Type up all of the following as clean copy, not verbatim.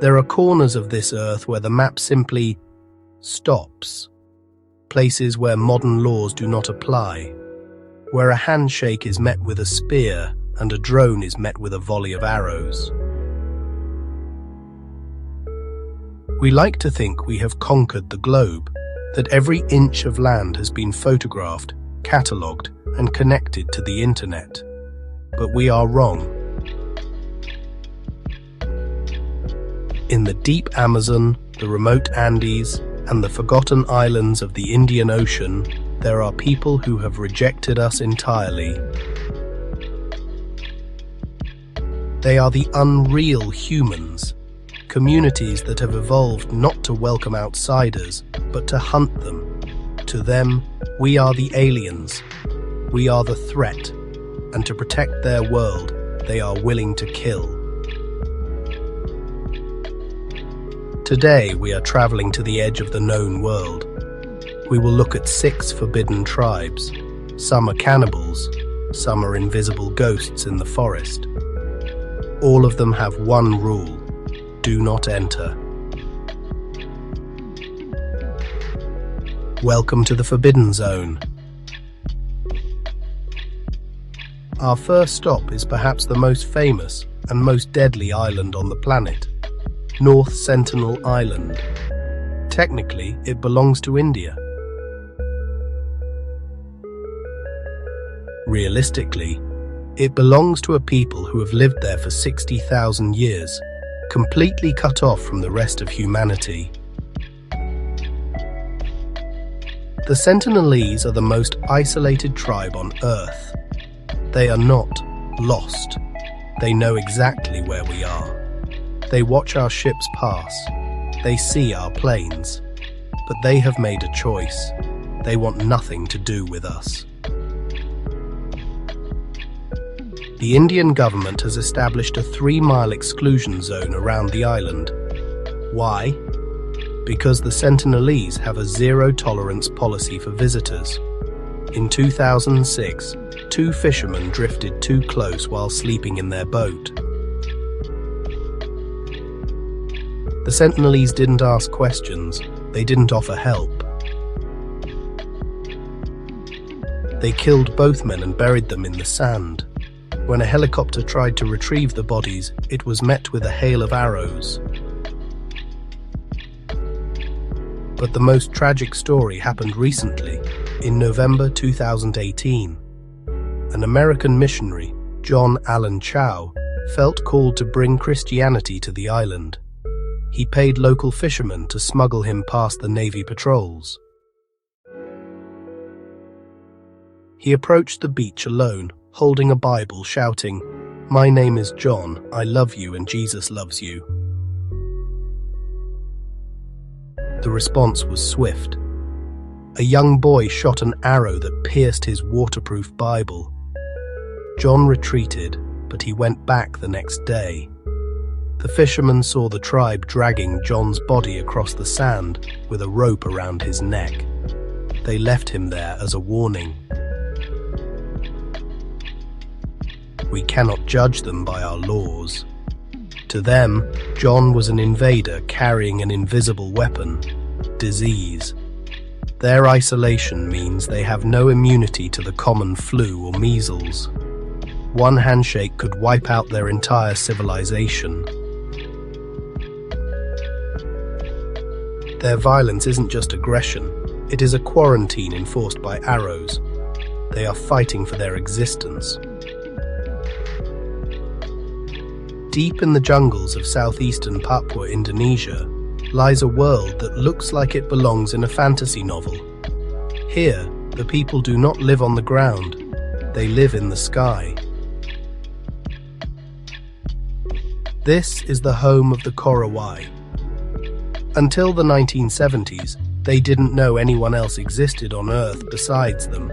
There are corners of this earth where the map simply stops, places where modern laws do not apply, where a handshake is met with a spear and a drone is met with a volley of arrows. We like to think we have conquered the globe, that every inch of land has been photographed, catalogued, and connected to the internet. But we are wrong. In the deep Amazon, the remote Andes, and the forgotten islands of the Indian Ocean, there are people who have rejected us entirely. They are the unreal humans, communities that have evolved not to welcome outsiders, but to hunt them. To them, we are the aliens. We are the threat, and to protect their world, they are willing to kill. Today, we are traveling to the edge of the known world. We will look at 6 forbidden tribes. Some are cannibals, some are invisible ghosts in the forest. All of them have one rule: do not enter. Welcome to the Forbidden Zone. Our first stop is perhaps the most famous and most deadly island on the planet, North Sentinel Island. Technically, it belongs to India. Realistically, it belongs to a people who have lived there for 60,000 years, completely cut off from the rest of humanity. The Sentinelese are the most isolated tribe on Earth. They are not lost. They know exactly where we are. They watch our ships pass. They see our planes. But they have made a choice. They want nothing to do with us. The Indian government has established a 3-mile exclusion zone around the island. Why? Because the Sentinelese have a zero-tolerance policy for visitors. In 2006, 2 fishermen drifted too close while sleeping in their boat. The Sentinelese didn't ask questions. They didn't offer help. They killed both men and buried them in the sand. When a helicopter tried to retrieve the bodies, it was met with a hail of arrows. But the most tragic story happened recently, in November 2018. An American missionary, John Allen Chow, felt called to bring Christianity to the island. He paid local fishermen to smuggle him past the Navy patrols. He approached the beach alone, holding a Bible, shouting, "My name is John, I love you and Jesus loves you." The response was swift. A young boy shot an arrow that pierced his waterproof Bible. John retreated, but he went back the next day. The fishermen saw the tribe dragging John's body across the sand with a rope around his neck. They left him there as a warning. We cannot judge them by our laws. To them, John was an invader carrying an invisible weapon, disease. Their isolation means they have no immunity to the common flu or measles. One handshake could wipe out their entire civilization. Their violence isn't just aggression, it is a quarantine enforced by arrows. They are fighting for their existence. Deep in the jungles of southeastern Papua, Indonesia, lies a world that looks like it belongs in a fantasy novel. Here, the people do not live on the ground, they live in the sky. This is the home of the Korowai. Until the 1970s, they didn't know anyone else existed on Earth besides them.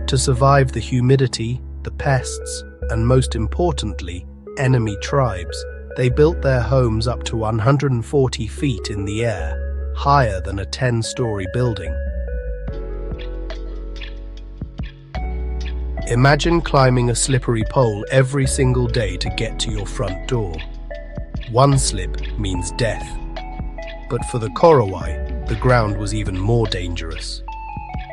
To survive the humidity, the pests, and most importantly, enemy tribes, they built their homes up to 140 feet in the air, higher than a 10-story building. Imagine climbing a slippery pole every single day to get to your front door. One slip means death. But for the Korowai, the ground was even more dangerous.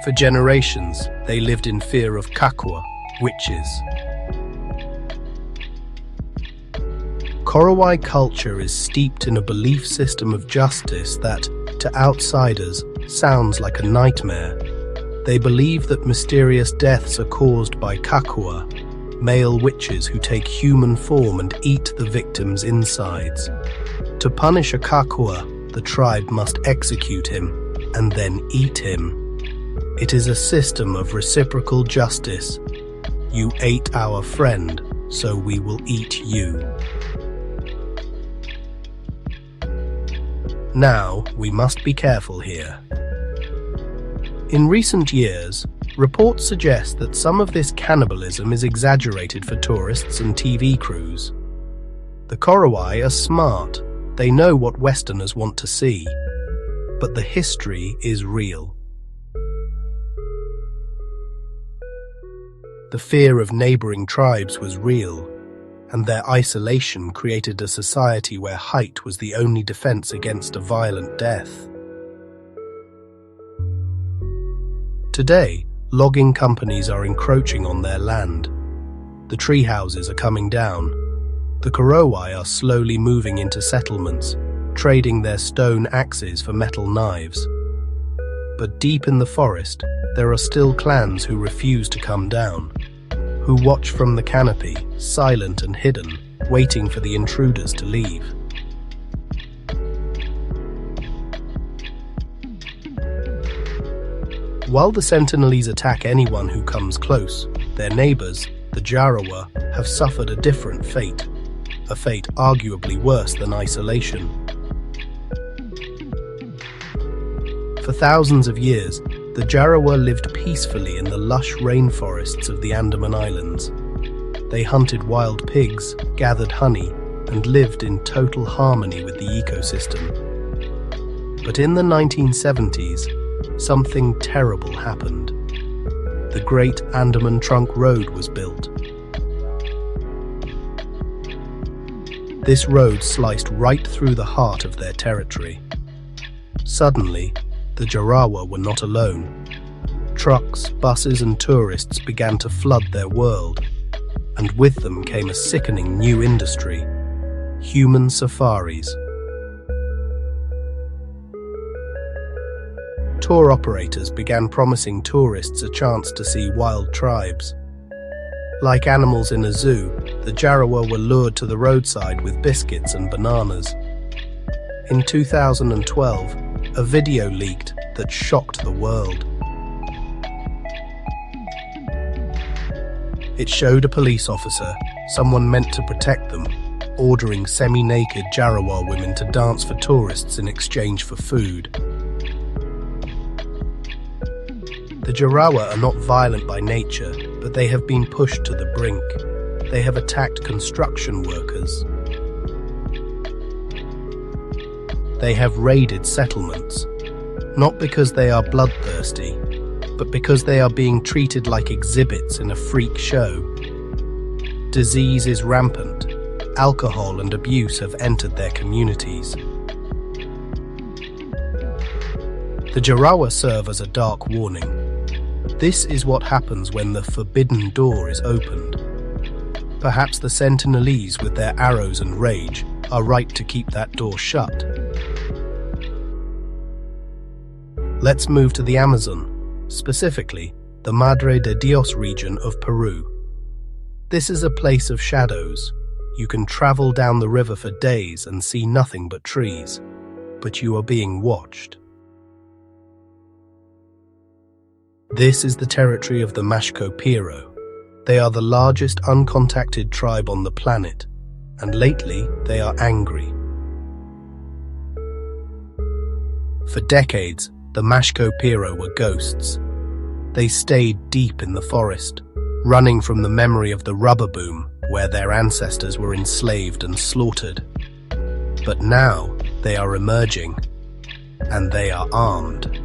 For generations, they lived in fear of kakua, witches. Korowai culture is steeped in a belief system of justice that, to outsiders, sounds like a nightmare. They believe that mysterious deaths are caused by kakua, male witches who take human form and eat the victim's insides. To punish a kakua, the tribe must execute him and then eat him. It is a system of reciprocal justice. You ate our friend, so we will eat you. Now, we must be careful here. In recent years, reports suggest that some of this cannibalism is exaggerated for tourists and TV crews. The Korowai are smart. They know what Westerners want to see. But the history is real. The fear of neighboring tribes was real, and their isolation created a society where height was the only defense against a violent death. Today, logging companies are encroaching on their land. The treehouses are coming down. The Korowai are slowly moving into settlements, trading their stone axes for metal knives. But deep in the forest, there are still clans who refuse to come down, who watch from the canopy, silent and hidden, waiting for the intruders to leave. While the Sentinelese attack anyone who comes close, their neighbors, the Jarawa, have suffered a different fate, a fate arguably worse than isolation. For thousands of years, the Jarawa lived peacefully in the lush rainforests of the Andaman Islands. They hunted wild pigs, gathered honey, and lived in total harmony with the ecosystem. But in the 1970s, something terrible happened. The Great Andaman Trunk Road was built. This road sliced right through the heart of their territory. Suddenly, the Jarawa were not alone. Trucks, buses and tourists began to flood their world, and with them came a sickening new industry: human safaris. Tour operators began promising tourists a chance to see wild tribes. Like animals in a zoo, the Jarawa were lured to the roadside with biscuits and bananas. In 2012, a video leaked that shocked the world. It showed a police officer, someone meant to protect them, ordering semi-naked Jarawa women to dance for tourists in exchange for food. The Jarawa are not violent by nature, but they have been pushed to the brink. They have attacked construction workers. They have raided settlements, not because they are bloodthirsty, but because they are being treated like exhibits in a freak show. Disease is rampant. Alcohol and abuse have entered their communities. The Jarawa serve as a dark warning. This is what happens when the forbidden door is opened. Perhaps the Sentinelese, with their arrows and rage, are right to keep that door shut. Let's move to the Amazon, specifically the Madre de Dios region of Peru. This is a place of shadows. You can travel down the river for days and see nothing but trees, but you are being watched. This is the territory of the Mashco-Piro. They are the largest uncontacted tribe on the planet, and lately they are angry. For decades, the Mashco-Piro were ghosts. They stayed deep in the forest, running from the memory of the rubber boom, where their ancestors were enslaved and slaughtered. But now they are emerging, and they are armed.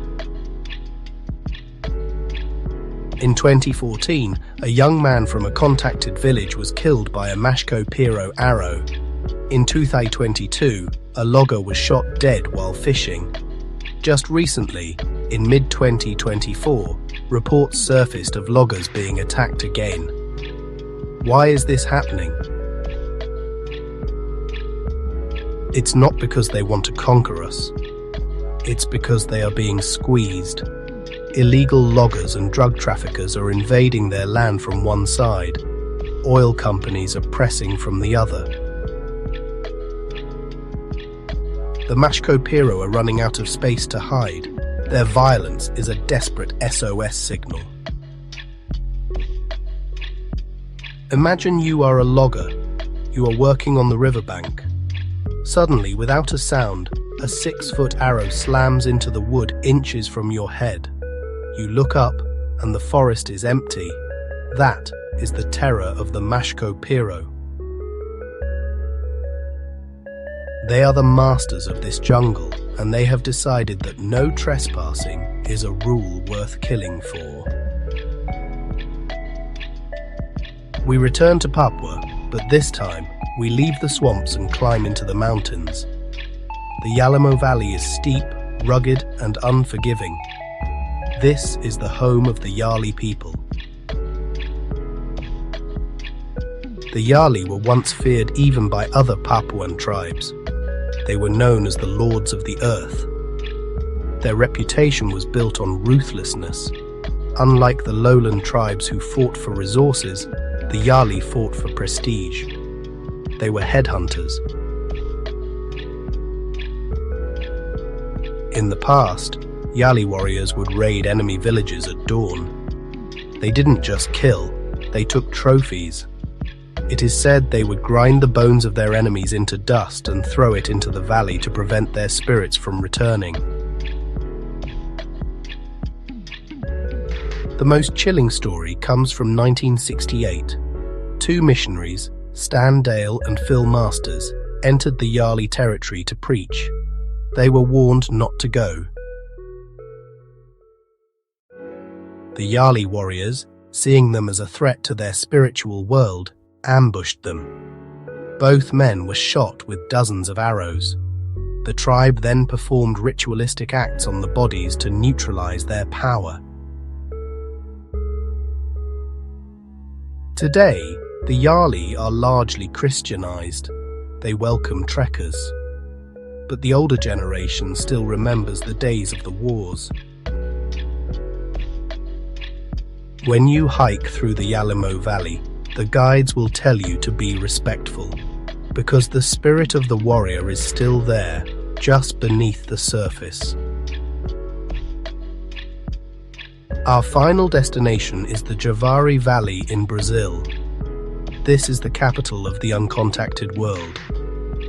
In 2014, a young man from a contacted village was killed by a Mashco-Piro arrow. In 2022, a logger was shot dead while fishing. Just recently, in mid-2024, reports surfaced of loggers being attacked again. Why is this happening? It's not because they want to conquer us. It's because they are being squeezed. Illegal loggers and drug traffickers are invading their land from one side. Oil companies are pressing from the other. The Mashco-Piro are running out of space to hide. Their violence is a desperate SOS signal. Imagine you are a logger. You are working on the riverbank. Suddenly, without a sound, a 6-foot arrow slams into the wood inches from your head. You look up, and the forest is empty. That is the terror of the Mashco-Piro. They are the masters of this jungle, and they have decided that no trespassing is a rule worth killing for. We return to Papua, but this time, we leave the swamps and climb into the mountains. The Yali Valley is steep, rugged, and unforgiving. This is the home of the Yali people. The Yali were once feared even by other Papuan tribes. They were known as the Lords of the Earth. Their reputation was built on ruthlessness. Unlike the lowland tribes who fought for resources, the Yali fought for prestige. They were headhunters. In the past, Yali warriors would raid enemy villages at dawn. They didn't just kill, they took trophies. It is said they would grind the bones of their enemies into dust and throw it into the valley to prevent their spirits from returning. The most chilling story comes from 1968. Two missionaries, Stan Dale and Phil Masters, entered the Yali territory to preach. They were warned not to go. The Yali warriors, seeing them as a threat to their spiritual world, ambushed them. Both men were shot with dozens of arrows. The tribe then performed ritualistic acts on the bodies to neutralize their power. Today, the Yali are largely Christianized. They welcome trekkers. But the older generation still remembers the days of the wars. When you hike through the Yali Valley, the guides will tell you to be respectful, because the spirit of the warrior is still there, just beneath the surface. Our final destination is the Jarawa Valley in Brazil. This is the capital of the uncontacted world.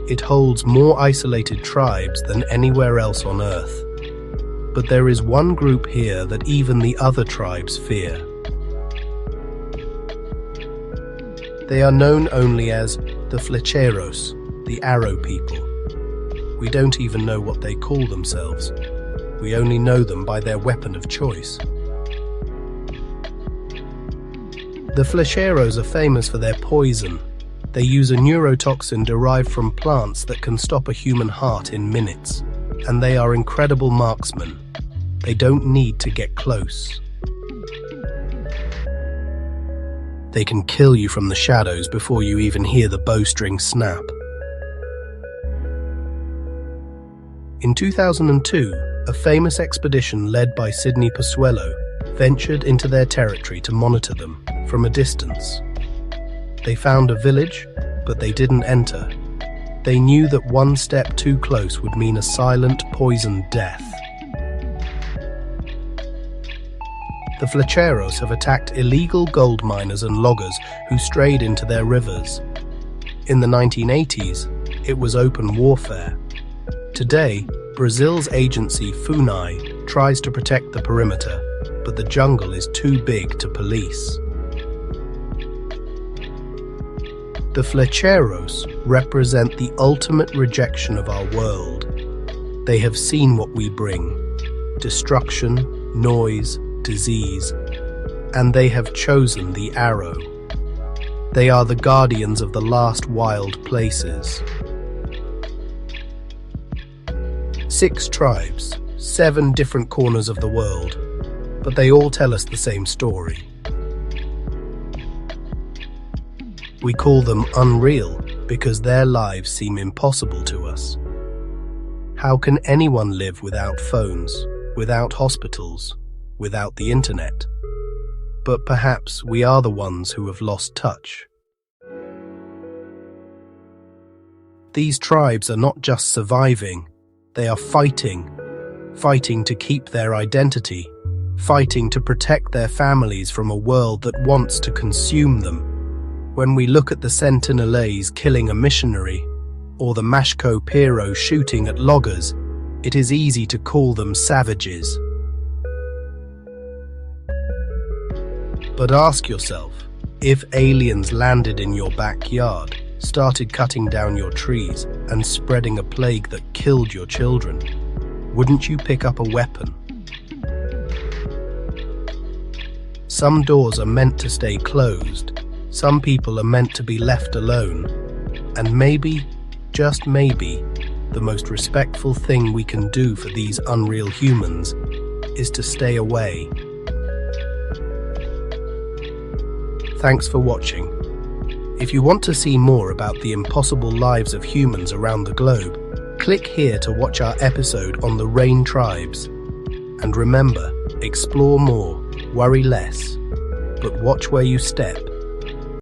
It holds more isolated tribes than anywhere else on Earth. But there is one group here that even the other tribes fear. They are known only as the Flecheiros, the arrow people. We don't even know what they call themselves. We only know them by their weapon of choice. The Flecheiros are famous for their poison. They use a neurotoxin derived from plants that can stop a human heart in minutes. And they are incredible marksmen. They don't need to get close. They can kill you from the shadows before you even hear the bowstring snap. In 2002, a famous expedition led by Sidney Posuelo ventured into their territory to monitor them from a distance. They found a village, but they didn't enter. They knew that one step too close would mean a silent, poisoned death. The Flecheiros have attacked illegal gold miners and loggers who strayed into their rivers. In the 1980s, it was open warfare. Today, Brazil's agency FUNAI tries to protect the perimeter, but the jungle is too big to police. The Flecheiros represent the ultimate rejection of our world. They have seen what we bring: destruction, noise, disease, and they have chosen the arrow. They are the guardians of the last wild places. 6 tribes, 7 different corners of the world, but they all tell us the same story. We call them unreal because their lives seem impossible to us. How can anyone live without phones, without hospitals, without the internet? But perhaps we are the ones who have lost touch. These tribes are not just surviving, they are fighting to keep their identity, fighting to protect their families from a world that wants to consume them. When we look at the Sentinelese killing a missionary, or the Mashco-Piro shooting at loggers, it is easy to call them savages. But ask yourself, if aliens landed in your backyard, started cutting down your trees, and spreading a plague that killed your children, wouldn't you pick up a weapon? Some doors are meant to stay closed, some people are meant to be left alone, and maybe, just maybe, the most respectful thing we can do for these unreal humans is to stay away. Thanks for watching. If you want to see more about the impossible lives of humans around the globe, click here to watch our episode on the Rain Tribes. And remember, explore more, worry less, but watch where you step.